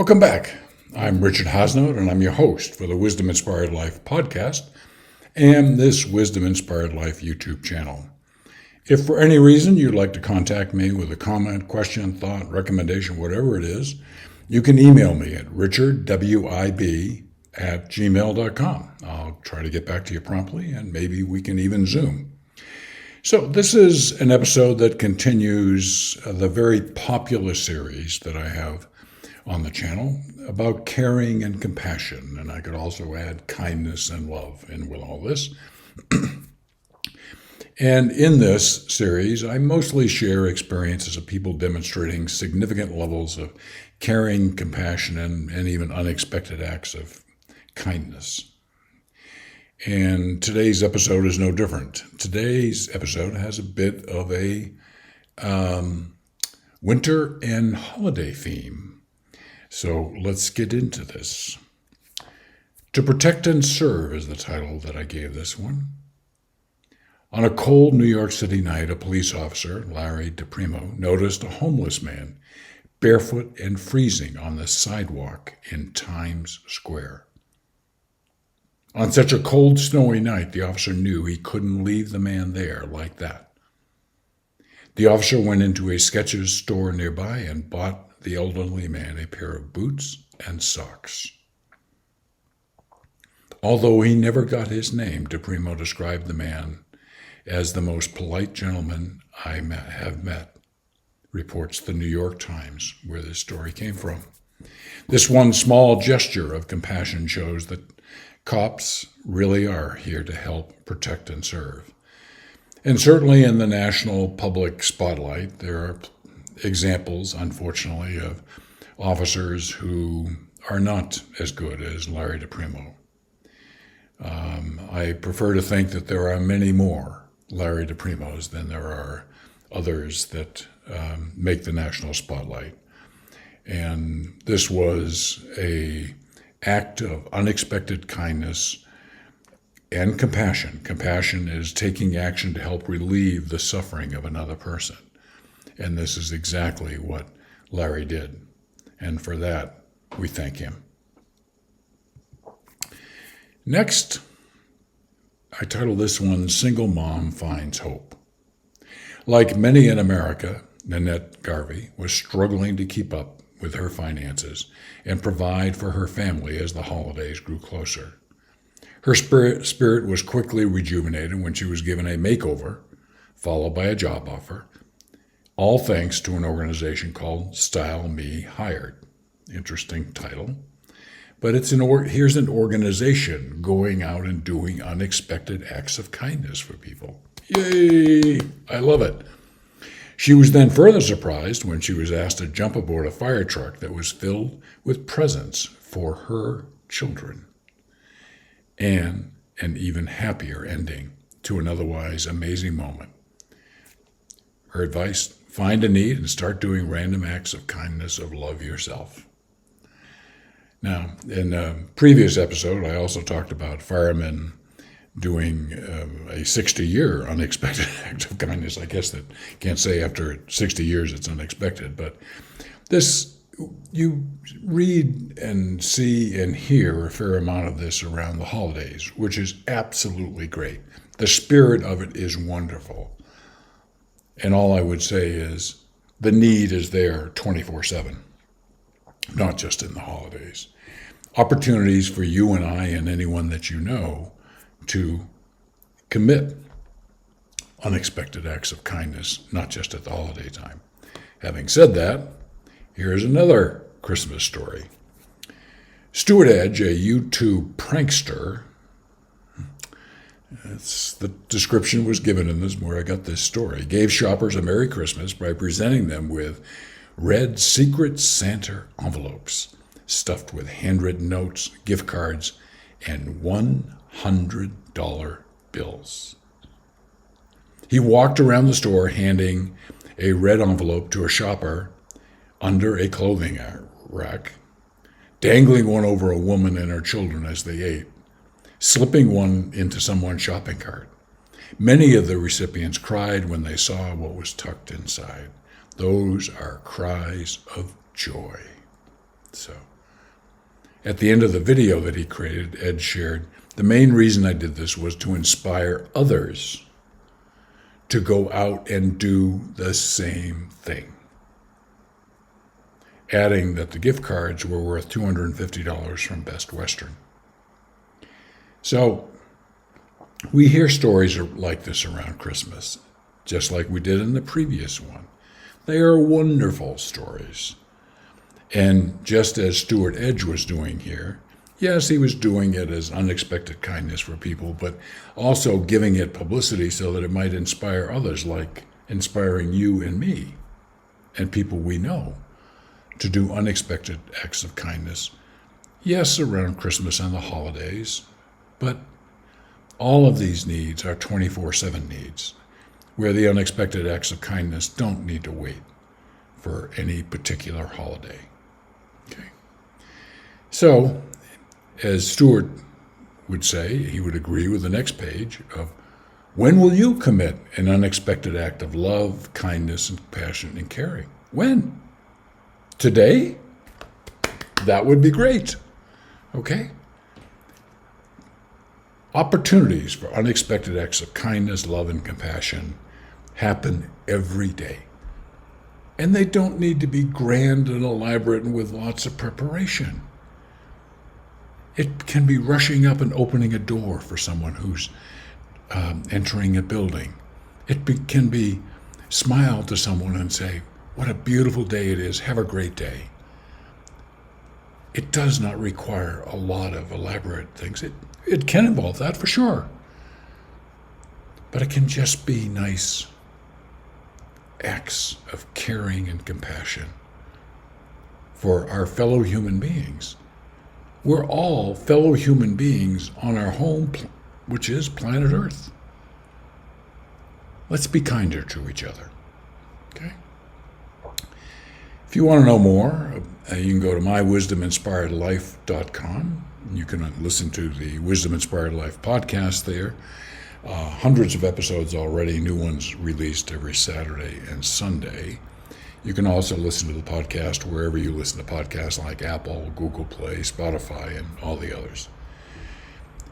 Welcome back. I'm Richard Hasnote, and I'm your host for the Wisdom Inspired Life podcast and this Wisdom Inspired Life YouTube channel. If for any reason you'd like to contact me with a comment, question, thought, recommendation, whatever it is, you can email me at richardwib@gmail.com. I'll try to get back to you promptly, and maybe we can even Zoom. So this is an episode that continues the very popular series that I have on the channel about caring and compassion, and I could also add kindness and love in with all this. And in this series, I mostly share experiences of people demonstrating significant levels of caring, compassion, and even unexpected acts of kindness. And today's episode is no different. Today's episode has a bit of a winter and holiday theme. So let's get into this. To Protect and Serve is the title that I gave this one. On a cold New York City night, a police officer, Larry DePrimo, noticed a homeless man barefoot and freezing on the sidewalk in Times Square. On such a cold, snowy night, the officer knew he couldn't leave the man there like that. The officer went into a Skechers store nearby and bought the elderly man a pair of boots and socks. Although he never got his name, DePrimo described the man as the most polite gentleman I have met, reports the New York Times, where this story came from. This one small gesture of compassion shows that cops really are here to help protect and serve. And certainly in the national public spotlight, there are examples, unfortunately, of officers who are not as good as Larry DePrimo. I prefer to think that there are many more Larry DePrimos than there are others that make the national spotlight. And this was an act of unexpected kindness and compassion. Compassion is taking action to help relieve the suffering of another person. And this is exactly what Larry did. And for that, we thank him. Next, I titled this one, Single Mom Finds Hope. Like many in America, Nanette Garvey was struggling to keep up with her finances and provide for her family as the holidays grew closer. Her spirit was quickly rejuvenated when she was given a makeover, followed by a job offer, all thanks to an organization called Style Me Hired. Interesting title. But here's an organization going out and doing unexpected acts of kindness for people. Yay! I love it. She was then further surprised when she was asked to jump aboard a fire truck that was filled with presents for her children. And an even happier ending to an otherwise amazing moment. Her advice: find a need and start doing random acts of kindness, of love yourself. Now, in a previous episode, I also talked about firemen doing a 60-year unexpected act of kindness. I guess that can't say after 60 years it's unexpected, but this, you read and see and hear a fair amount of this around the holidays, which is absolutely great. The spirit of it is wonderful. And all I would say is the need is there 24/7, not just in the holidays. Opportunities for you and I and anyone that you know to commit unexpected acts of kindness, not just at the holiday time. Having said that, here's another Christmas story. Stuart Edge, a YouTube prankster, the description was given in this, where I got this story, gave shoppers a Merry Christmas by presenting them with red Secret Santa envelopes stuffed with handwritten notes, gift cards, and $100 bills. He walked around the store handing a red envelope to a shopper under a clothing rack, dangling one over a woman and her children as they ate, slipping one into someone's shopping cart. Many of the recipients cried when they saw what was tucked inside. Those are cries of joy. So, at the end of the video that he created, Ed shared, the main reason I did this was to inspire others to go out and do the same thing. Adding that the gift cards were worth $250 from Best Western. So, we hear stories like this around Christmas, just like we did in the previous one. They are wonderful stories. And just as Stuart Edge was doing here, yes, he was doing it as unexpected kindness for people, but also giving it publicity so that it might inspire others, like inspiring you and me and people we know to do unexpected acts of kindness. Yes, around Christmas and the holidays, but all of these needs are 24/7 needs, where the unexpected acts of kindness don't need to wait for any particular holiday. Okay. So, as Stuart would say, he would agree with the next page of, when will you commit an unexpected act of love, kindness, and compassion and caring? When? Today? That would be great. Okay? Opportunities for unexpected acts of kindness, love, and compassion happen every day. And they don't need to be grand and elaborate and with lots of preparation. It can be rushing up and opening a door for someone who's entering a building. Can be smile to someone and say, what a beautiful day it is, have a great day. It does not require a lot of elaborate things. It can involve that for sure. But it can just be nice acts of caring and compassion for our fellow human beings. We're all fellow human beings on our home, which is planet Earth. Let's be kinder to each other. Okay? If you want to know more, you can go to mywisdominspiredlife.com. You can listen to the Wisdom Inspired Life podcast there. Hundreds of episodes already, new ones released every Saturday and Sunday. You can also listen to the podcast wherever you listen to podcasts, like Apple, Google Play, Spotify, and all the others.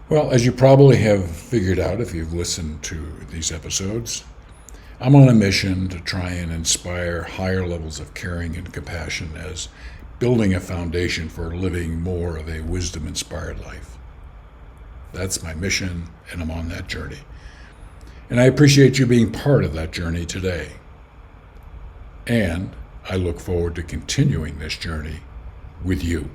Well, as you probably have figured out if you've listened to these episodes, I'm on a mission to try and inspire higher levels of caring and compassion as building a foundation for living more of a wisdom-inspired life. That's my mission, and I'm on that journey. And I appreciate you being part of that journey today. And I look forward to continuing this journey with you.